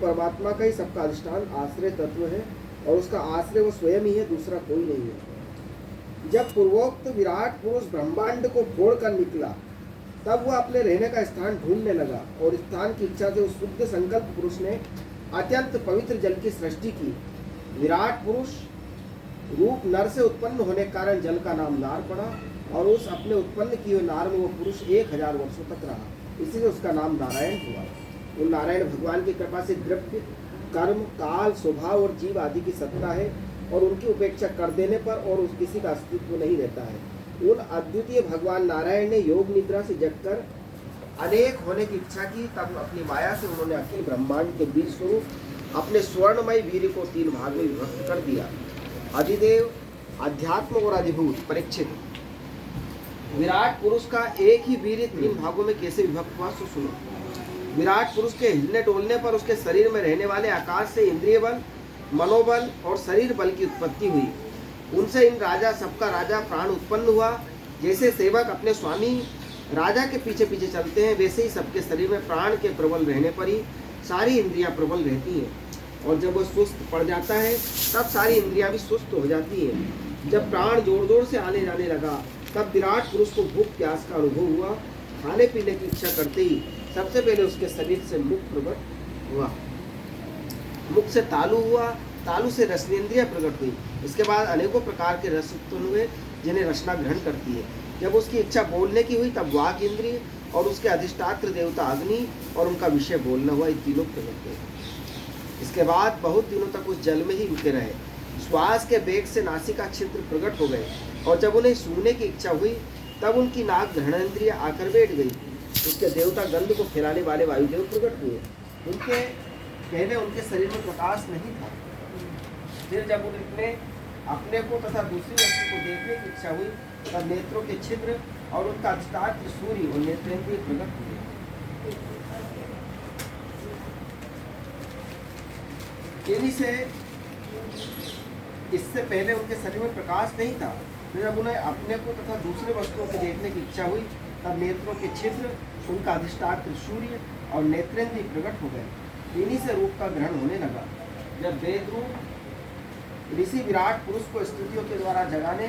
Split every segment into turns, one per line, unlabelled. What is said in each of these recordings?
परमात्मा का ही सबका अधिष्ठान आश्रय तत्व है और उसका आश्रय वो स्वयं ही है, दूसरा कोई नहीं है। जब पूर्वोक्त विराट पुरुष ब्रह्मांड को फोड़ कर निकला तब वह अपने रहने का स्थान ढूंढने लगा और स्थान की इच्छा से उस शुद्ध संकल्प पुरुष ने अत्यंत पवित्र जल की सृष्टि की। विराट पुरुष रूप नर से उत्पन्न होने के कारण जल का नाम नार पड़ा और उस अपने उत्पन्न किए हुए नार में वो पुरुष 1000 वर्षों तक रहा, इसीलिए उसका नाम नारायण हुआ। वो नारायण भगवान की कृपा से द्रव्य, कर्म, काल, स्वभाव और जीव आदि की सत्ता है और उनकी उपेक्षा कर देने पर और उस किसी का अस्तित्व नहीं रहता है। उन अद्वितीय भगवान नारायण ने योग निद्रा से जगकर अनेक होने की इच्छा की, तब अपनी माया से उन्होंने अखिल ब्रह्मांड के बीज स्वरूप अपने स्वर्णमय वीर्य को 3 भाग में विभक्त कर दिया। अधिदेव, अध्यात्म और अधिभूत। परीक्षित, विराट पुरुष का एक ही वीर्य 3 भागों में कैसे विभक्त हुआ सो सुनो। विराट पुरुष के हिलने डोलने पर उसके शरीर में रहने वाले आकाश से इंद्रिय बल, मनोबल और शरीर बल की उत्पत्ति हुई। उनसे इन राजा, सबका राजा प्राण उत्पन्न हुआ। जैसे सेवक अपने स्वामी राजा के पीछे पीछे चलते हैं, वैसे ही सबके शरीर में प्राण के प्रबल रहने पर ही सारी इंद्रियां प्रबल रहती हैं और जब वो सुस्त पड़ जाता है तब सारी इंद्रियां भी सुस्त हो जाती हैं। जब प्राण जोर जोर से आने जाने लगा तब विराट पुरुष को भूख प्यास का अनुभव हुआ। खाने पीने की इच्छा करते ही सबसे पहले उसके शरीर से मुख प्रकट हुआ, मुख से तालु हुआ, तालु से रसनेन्द्रिय प्रकट हुई। इसके बाद अनेकों प्रकार के रस उत्पन्न हुए जिन्हें रसना ग्रहण करती है। जब उसकी इच्छा बोलने की हुई तब वाक इंद्रिय और उसके अधिष्ठात्र देवता अग्नि और उनका विषय बोलना हुआ, ये तीनों प्रकट हुए। इसके बाद बहुत दिनों तक उस जल में ही रुके रहे। श्वास के वेग से नासिका छिद्र प्रकट हो गए और जब उन्हें सूंघने की इच्छा हुई तब उनकी नाक ग्रहणेन्द्रिय आकर बैठ गई। उसके देवता गंध को फैलाने वाले वायुदेव प्रकट हुए। उनके पहले उनके शरीर में प्रकाश नहीं था। फिर जब उन्हें अपने को तथा दूसरी वस्तु को देखने की इच्छा हुई तब नेत्रों के छिद्र और उनका अधिष्ठात्र सूर्य और नेत्रेंद्रिय प्रकट हुए। इन्हीं से इससे पहले उनके शरीर में प्रकाश नहीं था। फिर जब उन्हें अपने को तथा दूसरे वस्तुओं को देखने की इच्छा हुई तब नेत्रों के छिद्र, उनका अधिष्ठात्र सूर्य और नेत्रेंद्रिय प्रकट हो गए। इन्हीं से रूप का ग्रहण होने लगा। जब वेद रूप ऋषि विराट पुरुष को स्तुतियों के द्वारा जगाने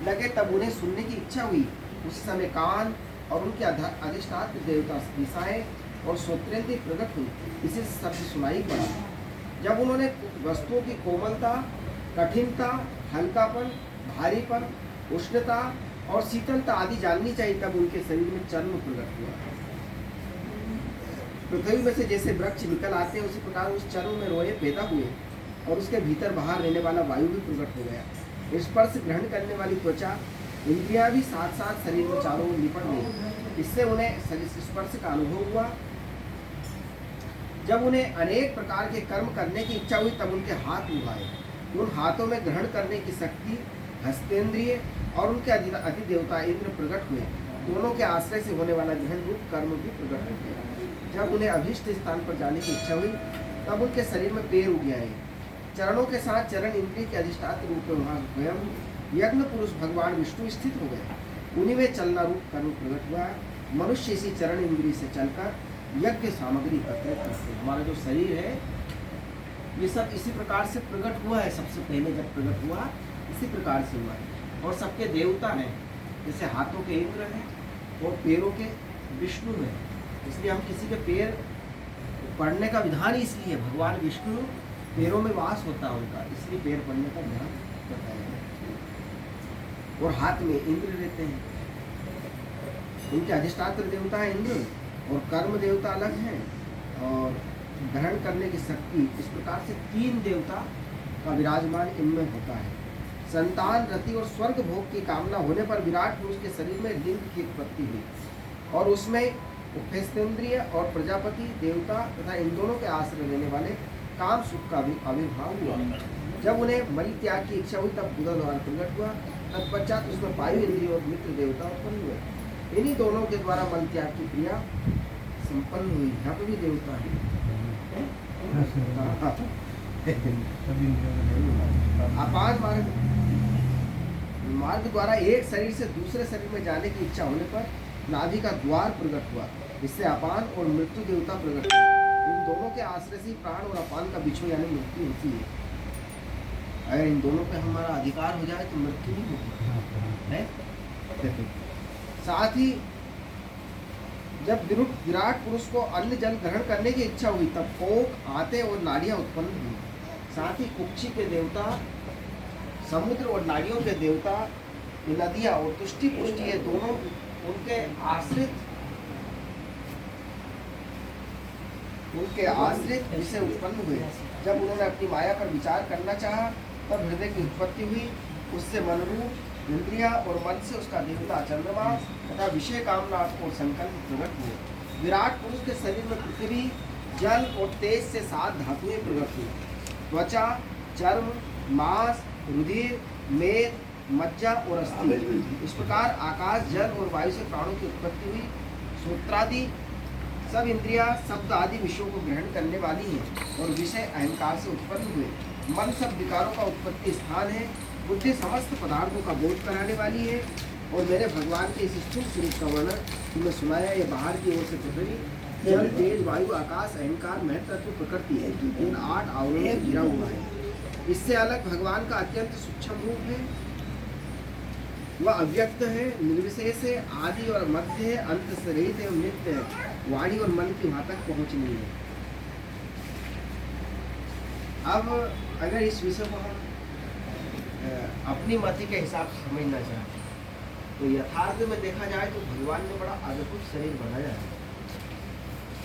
लगे तब उन्हें सुनने की इच्छा हुई। उस समय कान और उनके अधिष्ठात्र देवता दिशाएं और श्रोत्रेंद्रिय प्रकट हुई, इसे शब्द सुनाई पड़ा। जब उन्होंने वस्तुओं की कोमलता, कठिनता, हल्कापन, भारीपन, उष्णता और शीतलता आदि जाननी चाहिए तब उनके शरीर में चर्म प्रकट हुआ। पृथ्वी में से जैसे वृक्ष निकल आते हैं उसी प्रकार उस चर्म में रोए पैदा हुए और उसके भीतर बाहर रहने वाला वायु भी प्रकट हो गया। स्पर्श ग्रहण करने वाली त्वचा, इंद्रियां भी साथ साथ शरीर में चारों ओर लिपट गई। इससे उन्हें शरीर स्पर्श का अनुभव हुआ। जब उन्हें अनेक प्रकार के कर्म करने की इच्छा हुई तब उनके हाथ उभाए। उन हाथों में ग्रहण करने की शक्ति, हस्तेंद्रिय और उनके अधिदेवता इंद्र प्रकट हुए। दोनों के आश्रय से होने वाला ग्रहण रूप कर्म भी प्रकट हो गया। जब उन्हें अभीष्ट स्थान पर जाने की इच्छा हुई तब उनके शरीर में पैर उग आए। चरणों के साथ चरण इंद्रिय के अधिष्ठात्र रूप में वहाँ स्वयं यज्ञ पुरुष भगवान विष्णु स्थित हो गए। उन्हीं में चलना रूप कर्म प्रकट हुआ। मनुष्य इसी चरण इंद्रिय से चलकर यज्ञ सामग्री एकत्रित करते हैं। हमारा जो शरीर है ये सब इसी प्रकार से प्रकट हुआ है। सबसे पहले जब प्रकट हुआ इसी प्रकार से हुआ है। और सबके देवता हैं, जैसे हाथों के इंद्र हैं और पैरों के विष्णु हैं। इसलिए हम किसी के पैर पढ़ने का विधान इसलिए, भगवान विष्णु पैरों में वास होता है उनका, इसलिए पैर पढ़ने का विधान बताया है। और हाथ में इंद्र रहते हैं, उनके अधिष्ठात्र देवता है इंद्र और कर्म देवता अलग हैं और ग्रहण करने की शक्ति। इस प्रकार से 3 देवता का विराजमान इनमें होता है। संतान, रति और स्वर्ग भोग की कामना होने पर विराट पुरुष के शरीर में लिंग की उत्पत्ति हुई और उसमें उपस्थेंद्रिय और प्रजापति देवता तथा इन दोनों के आश्रय लेने वाले काम सुख का भी आविर्भाव हुआ। जब उन्हें मल त्याग की इच्छा हुई तब बुध द्वारा प्रकट हुआ। तत्पश्चात उसमें वायु इंद्रिय और मित्र देवता उत्पन्न हुए। इन्हीं दोनों के द्वारा मल त्याग की क्रिया संपन्न हुई। यहाँ पे भी देवता है। अपान मार्ग द्वारा एक शरीर से दूसरे शरीर में जाने की इच्छा होने पर नाभि का द्वार प्रकट हुआ। इससे अपान और मृत्यु देवता प्रकट हुए। इन दोनों के आश्रय से ही प्राण और अपान का बिछो यानी मृत्यु होती है। अगर इन दोनों पे हमारा अधिकार हो जाए तो मृत्यु नहीं होगी है। साथ ही जब विराट पुरुष को अन्न जल ग्रहण करने की इच्छा हुई तब कोक, आते और नाड़ियां उत्पन्न हुई। साथ ही कुक्षी के देवता, समुद्र और नाड़ियों के देवता, नदियां और तुष्टि पुष्टि ये दोनों उनके आश्रित जिसे उत्पन्न हुए। जब उन्होंने अपनी माया पर विचार करना चाहा तब हृदय की उत्पत्ति हुई। उससे मनरूप इंद्रिया और मन से उसका देवता चंद्रमा तथा विषय कामना और संकल्प प्रकट हुए। विराट पुरुष के शरीर में पृथ्वी, जल और तेज से 7 धातुएं प्रकट हुई। त्वचा, चर्म, मांस, रुधिर, मेद, मज्जा और अस्थि। इस प्रकार आकाश, जल और वायु से प्राणों की उत्पत्ति हुई। सूत्रादि सब इंद्रियां शब्द आदि विषयों को ग्रहण करने वाली हैं और विषय अहंकार से उत्पन्न हुए। मन सब विकारों का उत्पत्ति स्थान है। बुद्धि समस्त पदार्थों का बोध कराने वाली है। और मेरे भगवान के इस स्थूल स्वरूप का वर्णन तुम्हें सुनाया। ये बाहर की ओर से पृथ्वी, जल, तेज, वायु, आकाश, अहंकार, महत्त्व, प्रकृति है। इन 8 आवरणों से घिरा हुआ है। इससे अलग भगवान का अत्यंत सूक्ष्म रूप है। वह अव्यक्त है, निर्विशेष है, आदि और मध्य है, अंत से रहित है, नित्य है। वाणी और मन की वहां तक पहुंच नहीं है। अब अगर इस विषय को हम अपनी मति के हिसाब से समझना चाहें तो यथार्थ में देखा जाए तो भगवान ने बड़ा अद्भुत शरीर बनाया है।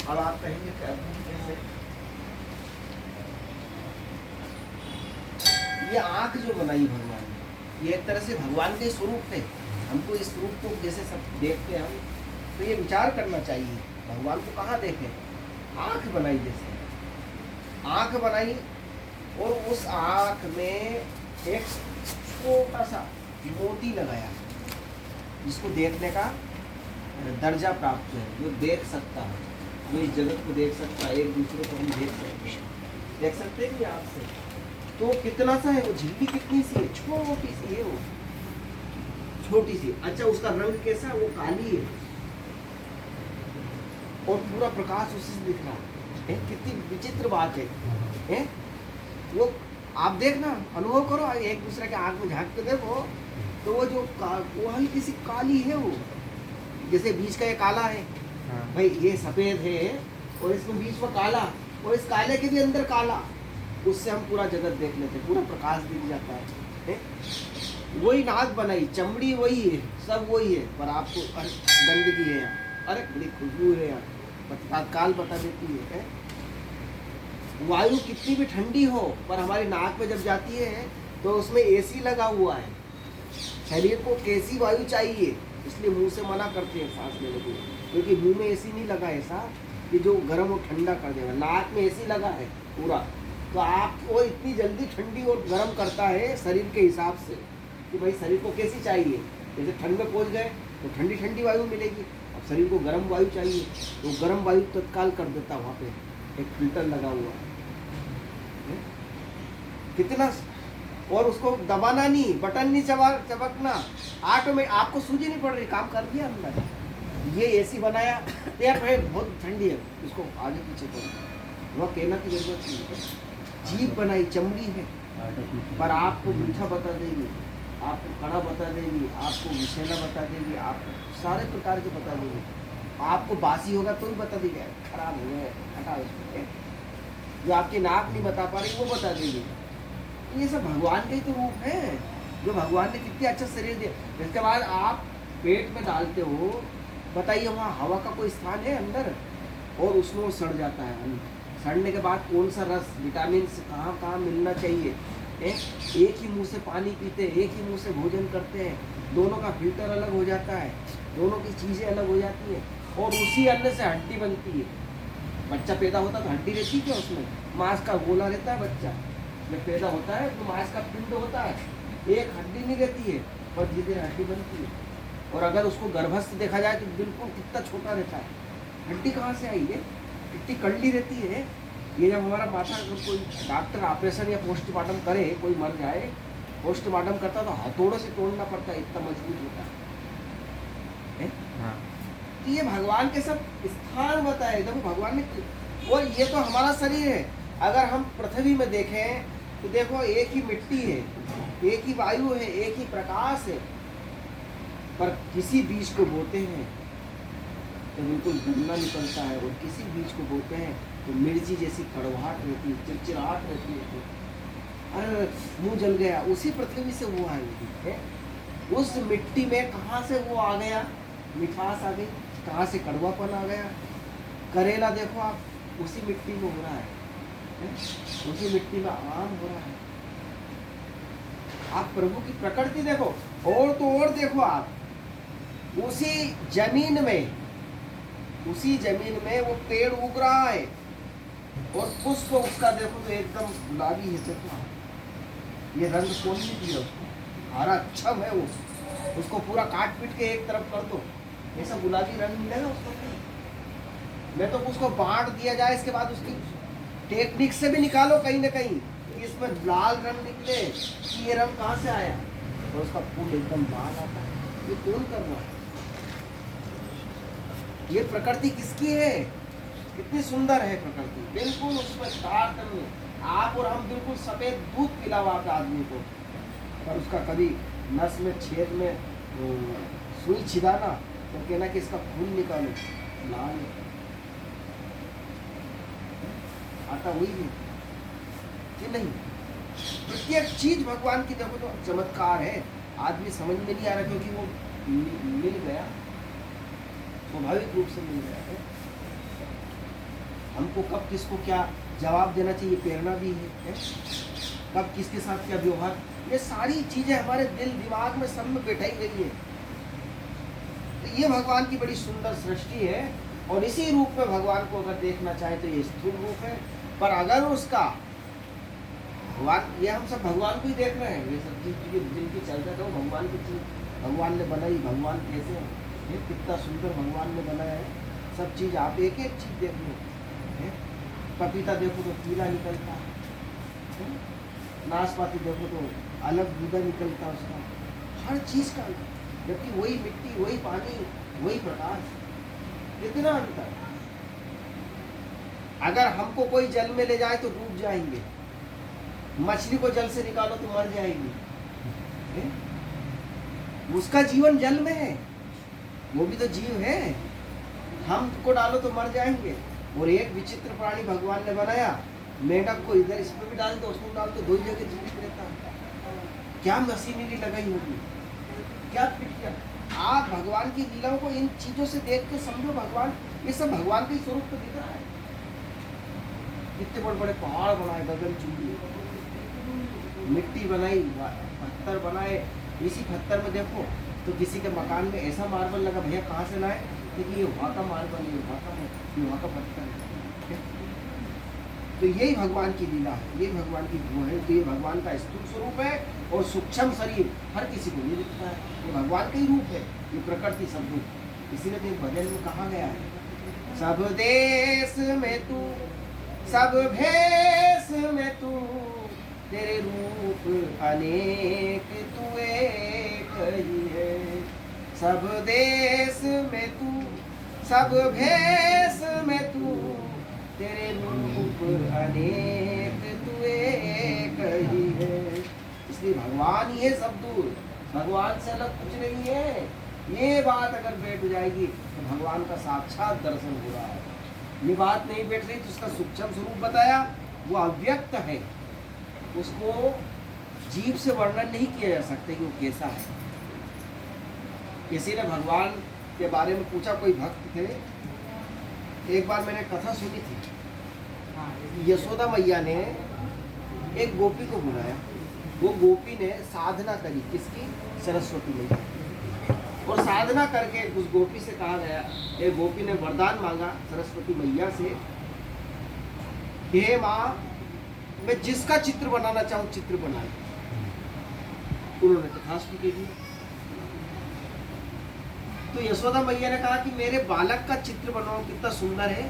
अब आप कहेंगे कि अद्भुत कैसे? ये आंख जो बनाई भगवान ने, ये एक तरह से भगवान के स्वरूप थे। हमको इस रूप को जैसे सब देखते हैं हम, तो ये विचार करना चाहिए भगवान को कहाँ देखें। आंख बनाई, जैसे आंख बनाई और उस आंख में एक छोटा सा मोती लगाया जिसको देखने का दर्जा प्राप्त है। जो देख सकता है, जो इस जगत को देख सकता है, एक दूसरे को हम देख सकते हैं कि आपसे। तो कितना सा है वो, झिल्ली कितनी सी है, छोटी सी है वो, छोटी सी। अच्छा, उसका रंग कैसा है? वो काली है और पूरा प्रकाश उसी से दिख रहा है। कितनी विचित्र बात है। वो आप देखना, अनुभव करो, एक दूसरे के आंख में झांक के देखो तो वो जो वो हल्की सी काली है, वो जैसे बीच का ये काला है। हाँ। भाई ये सफेद है और इसमें बीच में काला, और इस काले के भी अंदर काला, उससे हम पूरा जगत देख लेते, पूरा प्रकाश दिख जाता है। वही नाक बनाई, चमड़ी वही है, सब वही है, पर आपको गंदगी है, अरे बड़ी खुशबू है यार, तत्काल बता देती है। वायु कितनी भी ठंडी हो पर हमारी नाक में जब जाती है तो उसमें एसी लगा हुआ है। शरीर को कैसी वायु चाहिए, इसलिए मुंह से मना करते हैं सांस लेने को, क्योंकि मुंह में एसी नहीं लगा ऐसा कि जो गर्म और ठंडा कर देगा। नाक में एसी लगा है पूरा, तो आपको इतनी जल्दी ठंडी और गर्म करता है शरीर के हिसाब से कि भाई शरीर को कैसी चाहिए। जैसे ठंड में पहुँच गए तो ठंडी ठंडी वायु मिलेगी, अब शरीर को गर्म वायु चाहिए तो गर्म वायु तत्काल कर देता। वहाँ पे एक फिल्टर लगा हुआ है कितना, और उसको दबाना नहीं, बटन नहीं चबकना, ऑटोमेटिक आपको सूझी नहीं पड़ रही, काम कर दिया अंदर। ये एसी बनाया यार भाई बहुत ठंडी है, इसको आगे पीछे करो, वह कहना की जरूरत नहीं है। जीभ बनाई, चमड़ी है, पर आपको मीठा बता देगी, आपको कड़ा बता देगी, आपको विषैला बता देगी, आपको सारे प्रकार के बता देगी। आपको बासी होगा तो भी बता देगी, खराब हो गया, हटा उसको। जो आपकी नाक नहीं बता पा रही वो बता देगी। ये सब भगवान के ही तो रूप है, जो भगवान ने कितनी अच्छा शरीर दिया। इसके बाद आप पेट में डालते हो, बताइए वहाँ हवा का कोई स्थान है अंदर, और उसमें वो सड़ जाता है। सड़ने के बाद कौन सा रस, विटामिन कहाँ कहाँ मिलना चाहिए। एक ही मुंह से पानी पीते हैं, एक ही मुंह से भोजन करते हैं, दोनों का फिल्टर अलग हो जाता है, दोनों की चीज़ें अलग हो जाती हैं, और उसी अन्न से हड्डी बनती है। बच्चा पैदा होता है तो हड्डी रहती है क्या उसमें? मांस का गोला रहता है बच्चा जब पैदा होता है तो मांस का पिंड होता है, एक हड्डी नहीं रहती है, पर धीरे धीरे हड्डी बनती है। और अगर उसको गर्भस्थ देखा जाए तो बिल्कुल कितना छोटा रहता है, हड्डी कहाँ से आई है, कितनी कड़ली रहती है। ये जब हमारा माथा अगर कोई डॉक्टर ऑपरेशन या पोस्टमार्टम करे, कोई मर जाए, पोस्टमार्टम करता तो हथौड़ों से तोड़ना पड़ता है, इतना मजबूत होता है। हाँ। तो ये भगवान के सब स्थान बताए। देखो भगवान ने और ये तो हमारा शरीर है। अगर हम पृथ्वी में देखें तो देखो एक ही मिट्टी है, एक ही वायु है, एक ही प्रकाश है, पर किसी बीज को बोते हैं तो बिल्कुल गन्ना निकलता है, और किसी बीज को बोते हैं तो मिर्ची जैसी कड़वाहट रहती है, चिड़चिड़ाहट रहती है, अरे मुंह जल गया। उसी पृथ्वी से वो आई है। उस मिट्टी में कहाँ से वो आ गया, मिठास आ गई, कहाँ से कड़वापन आ गया। करेला देखो आप, उसी मिट्टी में हो रहा है, उसी मिट्टी में आम हो रहा है। आप प्रभु की प्रकृति देखो, और तो और देखो आप, उसी जमीन में वो पेड़ उग रहा है, और पुष्प उसका देखो तो एकदम गुलाबी है। देखो ये रंग कौन नहीं दिया उसको, हरा छम है वो, उसको पूरा काट पीट के एक तरफ कर दो, ऐसा गुलाबी रंग मिलेगा उसको नहीं। मैं तो उसको बांट दिया जाए, इसके बाद उसकी टेक्निक से भी निकालो कहीं ना कहीं कि इसमें लाल रंग निकले, कि ये रंग कहाँ से आया, तो उसका फूल एकदम लाल आता है। ये कौन कर रहा है? ये प्रकृति किसकी है? कितनी सुंदर है प्रकृति, बिल्कुल उसमें तारतम्य। आप और हम बिल्कुल सफेद दूध पिलाओ आप आदमी को, पर उसका कभी नस में छेद में सुई छिदाना तो कहना कि इसका खून निकालो, लाल आता वही है कि नहीं। प्रत्येक चीज भगवान की देखो तो चमत्कार है। आदमी समझ में नहीं आ रहा क्योंकि वो मिल गया, स्वाभाविक रूप से मिल गया है। हमको कब किसको क्या जवाब देना चाहिए, प्रेरणा भी है, कब किसके साथ क्या व्यवहार, ये सारी चीजें हमारे दिल दिमाग में सब में बैठाई गई है। तो ये भगवान की बड़ी सुंदर सृष्टि है, और इसी रूप में भगवान को अगर देखना चाहे तो ये स्थूल रूप है। पर अगर उसका भगवान, ये हम सब भगवान को ही देख रहे हैं, ये सब चीज जिनकी चल रहे हैं भगवान की चीज भगवान ने बनाई, भगवान कैसे है, कितना सुंदर भगवान ने बनाया है सब चीज। आप एक एक चीज देख लो, पपीता देखो तो पीला निकलता है, नाशपाती देखो तो अलग गूदा निकलता उसका, हर चीज का, जबकि वही मिट्टी, वही पानी, वही प्रकाश, कितना अंतर। अगर हमको कोई जल में ले जाए तो डूब जाएंगे, मछली को जल से निकालो तो मर जाएगी, उसका जीवन जल में है, वो भी तो जीव है, हमको डालो तो मर जाएंगे। और एक विचित्र प्राणी भगवान ने बनाया, मेंढक को इधर इसमें भी डाल दो, उसमें डाल दो, दो जगह जीवित रहता है। क्या मशीनरी लगाई होगी, क्या किया। आप भगवान की लीलाओं को इन चीजों से देख के समझो, भगवान ये सब भगवान के स्वरूप तो दिख रहा है। इतने बड़े बड़े पहाड़ बनाए, गगन चुंबी मिट्टी बनाई, पत्थर बनाए, इसी पत्थर में देखो तो किसी के मकान में ऐसा मार्बल लगा, भैया कहाँ से लाए, क्योंकि ये वहाँ का मार्बल है, वहाँ का पत्थर है। तो यही भगवान की लीला है, ये भगवान की वो है। तो ये भगवान का स्थूल स्वरूप है, और सूक्ष्म शरीर हर किसी को नहीं दिखता है, ये भगवान का ही रूप है, ये प्रकृति सब रूप। इसीलिए तो भजन में कहा गया है, सब देश में तू, सब भेष में तू, तेरे रूप अनेक तू एक ही है। सब देश में तू, सब भेष में तू, तेरे रूप अनेक तू एक ही है। इसलिए भगवान ही है सब दूर, भगवान से अलग कुछ नहीं है। ये बात अगर बैठ जाएगी तो भगवान का साक्षात दर्शन हो रहा है। ये बात नहीं बैठ रही तो उसका सूक्ष्म स्वरूप बताया, वो अव्यक्त है, उसको जीव से वर्णन नहीं किया जा सकता कि वो कैसा है। किसी ने भगवान के बारे में पूछा, कोई भक्त थे, एक बार मैंने कथा सुनी थी, यशोदा मैया ने एक गोपी को बुलाया, वो गोपी ने साधना करी, किसकी, सरस्वती मैया, और साधना करके उस गोपी से कहा गया, एक गोपी ने वरदान मांगा सरस्वती मैया से, हे माँ मैं जिसका चित्र बनाना चाहूँ चित्र बनाए। उन्होंने तथास्तु कह दिया। तो यशोदा मैया ने कहा कि मेरे बालक का चित्र बनाओ, कितना सुंदर है,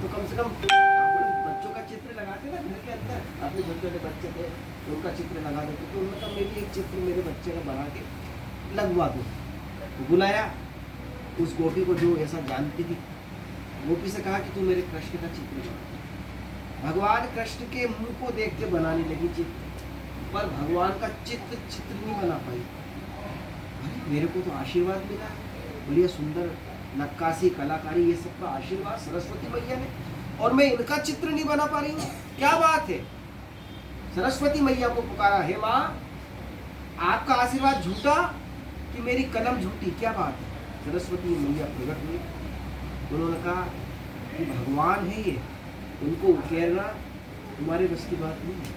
तो कम से कम बच्चों का चित्र लगाते ना घर के अंदर, अपने छोटे छोटे बच्चे थे तो उनका चित्र लगा देते, तो उन्होंने कहा मैं भी एक चित्र मेरे बच्चे का बना के लगवा दूँ। तो बुलाया उस गोपी को जो ऐसा जानती थी, गोपी से कहा कि तू मेरे कृष्ण का चित्र बना। भगवान कृष्ण के मुंह को देख के बनाने लगी चित्र, पर भगवान का चित्र नहीं बना पाई। अरे मेरे को तो आशीर्वाद मिला, बढ़िया सुंदर नक्काशी कलाकारी ये सब का आशीर्वाद सरस्वती मैया ने, और मैं इनका चित्र नहीं बना पा रही हूँ, क्या बात है। सरस्वती मैया को पुकारा, हे माँ आपका आशीर्वाद झूठा कि मेरी कलम झूठी, क्या बात है। सरस्वती मैया प्रकट हुई, उन्होंने कहा कि भगवान है ये, उनको उकेरना तुम्हारे बस की बात नहीं है।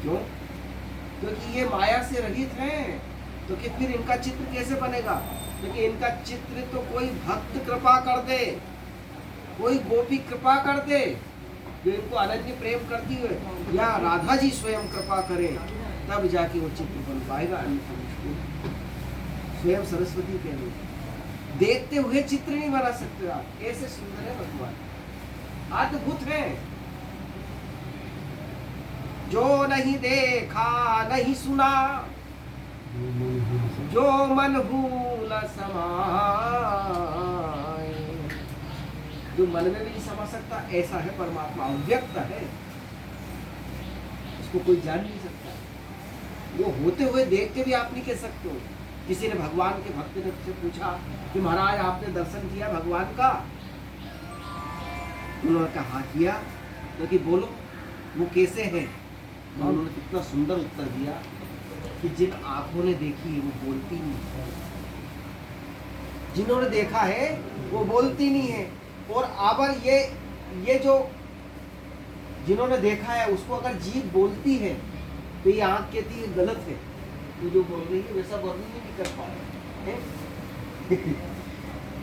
क्यों? क्योंकि ये माया से रहित हैं, तो कि फिर इनका चित्र कैसे बनेगा। क्योंकि इनका चित्र तो कोई भक्त कृपा कर दे, कोई गोपी कृपा कर दे, जो इनको अनन्य प्रेम करती है, या राधा जी स्वयं कृपा करे, तब जाके वो चित्र बन पाएगा। स्वयं सरस्वती कह रही, देखते हुए चित्र नहीं बना सकते आप, कैसे सुंदर है भगवान, अद्भुत है। जो नहीं देखा नहीं सुना, जो मन न समाए, जो मन में भी नहीं समा सकता, ऐसा है परमात्मा, अव्यक्त है, उसको कोई जान नहीं सकता। वो होते हुए देख के भी आप नहीं कह सकते हो। किसी ने भगवान के भक्त ने से पूछा कि महाराज आपने दर्शन किया भगवान का? उन्होंने कहा हाँ किया। तो कि बोलो वो कैसे है? उन्होंने कितना सुंदर उत्तर दिया कि जिन आंखों ने देखी है वो बोलती नहीं है, जिन्होंने देखा है वो बोलती नहीं है। और अगर ये जो जिन्होंने देखा है उसको अगर जीभ बोलती है तो ये आंख कहती है गलत है, तो जो बोल रही है वैसा वर्णन नहीं कर पा रहे।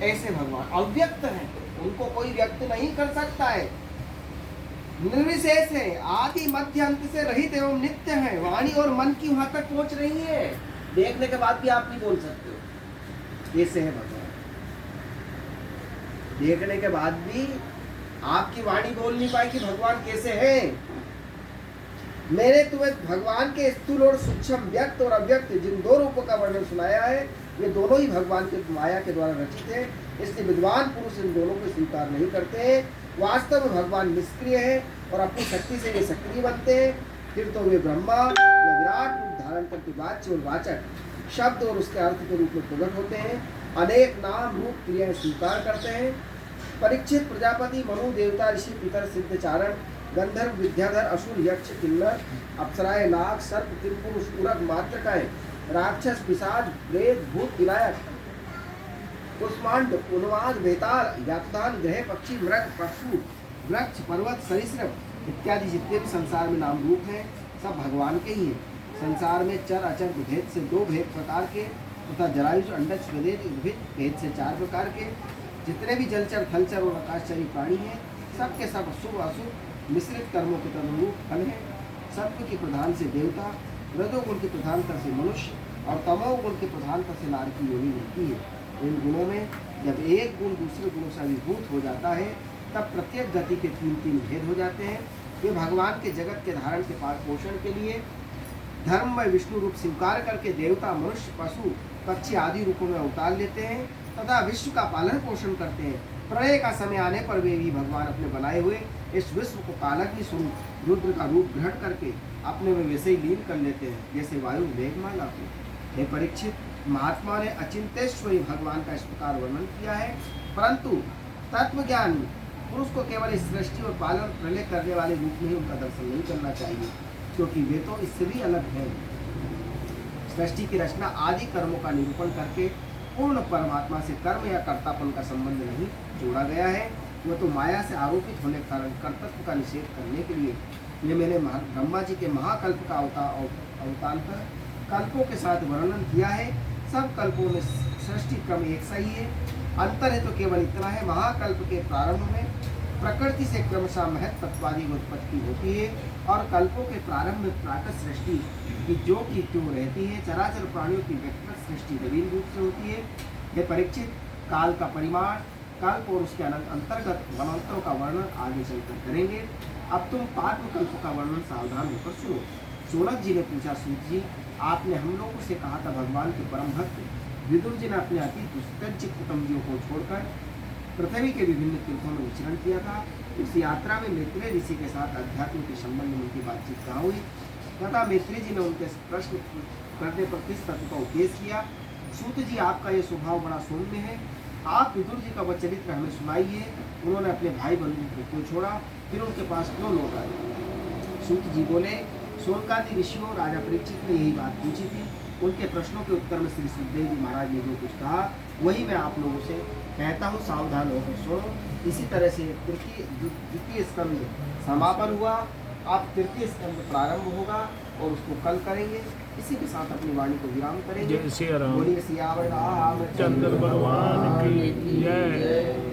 ऐसे भगवान अव्यक्त है, उनको कोई व्यक्त नहीं कर सकता है, निर्विशेष है, आदि मध्य अंत से रहित एवं नित्य है। वाणी और मन की वहां तक पहुंच रही है, देखने के बाद भी आप नहीं बोल सकते हो। ऐसे है भगवान, देखने के बाद भी आपकी वाणी बोल नहीं पाई कि भगवान कैसे हैं। मैंने तुम्हें भगवान के स्थूल और सूक्ष्म व्यक्त और अव्यक्त जिन दो रूपों का वर्णन सुनाया है, ये दोनों ही भगवान के माया के द्वारा रचित है, इसलिए विद्वान पुरुष इन दोनों को स्वीकार नहीं करते हैं। वास्तव में भगवान निष्क्रिय है और अपनी शक्ति से ये सक्रिय बनते हैं। फिर तो वे ब्रह्मा या विराट रूप धारण करके वाच्य और वाचक शब्द और उसके अर्थ के रूप में प्रकट होते हैं, अनेक नाम रूप क्रियाएं स्वीकार करते हैं। परीक्षित, प्रजापति, मनु, देवता, ऋषि, पितर, सिद्ध, चारण, गंधर्व, विद्याधर, असुर, यक्ष, किन्नर, अप्सराएं, नाग, सर्प, त्रिपुरुष, उरग, मात्रकाएं, राक्षस, पिशाच, प्रेत, भूत, विनायक, कुष्मांड, उन्माद, बेताल, यातुदान, ग्रह, पक्षी, मृग, पशु, वृक्ष, पर्वत, सरीसृप इत्यादि जितने भी संसार में नाम रूप हैं सब भगवान के ही हैं। संसार में चर अचर भेद से दो भेद प्रकार के तथा जरायुज, अंडज, प्रदेश, उद्भिद भेद से चार प्रकार के जितने भी जलचर, थलचर और आकाशचरी प्राणी हैं, सब के सब शुभ अशुभ मिश्रित कर्मों के तदनुरूप फल हैं। सत्व की प्रधान से देवता, रजोगुण की प्रधानता से मनुष्य और तमोगुण की प्रधानता से नार की योनि मिलती है। इन गुणों में जब एक गुण दूसरे गुणों से अभिभूत हो जाता है तब प्रत्येक गति के तीन तीन भेद हो जाते हैं। ये भगवान के जगत के धारण के पालन पोषण के लिए धर्म में विष्णु रूप स्वीकार करके देवता, मनुष्य, पशु, पक्षी आदि रूपों में अवतार लेते हैं तथा विश्व का पालन पोषण करते हैं। प्रलय का समय आने पर वे भी भगवान अपने बनाए हुए इस विश्व को कालग्नि स्वरूप रुद्र का रूप ग्रहण करके अपने में वैसे ही लीन कर लेते हैं जैसे वायु मेघमाला को। हे परीक्षित, महात्मा ने अचिंत्येश्वरी भगवान का इस प्रकार वर्णन किया है, परंतु तत्वज्ञान पुरुष को केवल इस सृष्टि और पालन प्रलय करने वाले रूप में ही उनका दर्शन नहीं करना चाहिए, क्योंकि वे तो इससे भी अलग हैं। सृष्टि की रचना आदि कर्मों का निरूपण करके पूर्ण परमात्मा से कर्म या कर्तापन का संबंध नहीं जोड़ा गया है। वह तो माया से आरोपित होने के कारण कर्तव्य का निषेध करने के लिए ये मैंने ब्रह्मा जी के महाकल्प का अवतांतर कल्पों के साथ वर्णन किया है। सब कल्पों में सृष्टि क्रम एक सही है, अंतर है तो केवल इतना है, महाकल्प के प्रारंभ में प्रकृति से क्रमशः महत तत्वादि की उत्पत्ति होती है और कल्पों के प्रारंभ में प्राकृत सृष्टि की जो की त्यों रहती है। चराचर प्राणियों की व्यक्तिगत सृष्टि नवीन रूप से होती है। यह परीक्षित, काल का परिमाण, कल्प और उसके अंतर्गत वनांतरों का वर्णन आगे चलकर करेंगे। अब तुम पाद्म कल्प का वर्णन सावधान होकर सुनो। सोनक जी ने पूछा, सूत जी, आपने हम लोगों से कहा था भगवान के परम भक्त विदुर जी ने अपने अतीत कुटुंबियों को छोड़कर पृथ्वी के विभिन्न तीर्थों में विचरण किया था। इस यात्रा में मैत्रेय ऋषि के साथ अध्यात्म के संबंध में उनकी बातचीत कहाँ हुई तथा मैत्रेय जी ने उनके प्रश्न करने पर किस तत्व का उपदेश किया। सूत जी, आपका ये स्वभाव बड़ा सौम्य है, आप विदुर जी का वह चरित्र हमें सुनाइए। उन्होंने अपने भाई बंधु को क्यों छोड़ा, फिर उनके पास क्यों लौट आए। सूत जी बोले, शौनकादि ऋषियों राजा परीक्षित ने यही बात पूछी थी। उनके प्रश्नों के उत्तर में श्री सुखदेव जी महाराज ने जो कुछ कहा वही मैं आप लोगों से कहता हूँ, सावधान होकर सुनो। इसी तरह से द्वितीय स्कंद समापन हुआ, आप तृतीय स्कंद प्रारंभ होगा और उसको कल करेंगे। इसी के साथ अपनी वाणी को विराम करेंगे।
जय श्री राम।
बोलिए सियावर रामचंद्र
चंद्र भगवान की जय।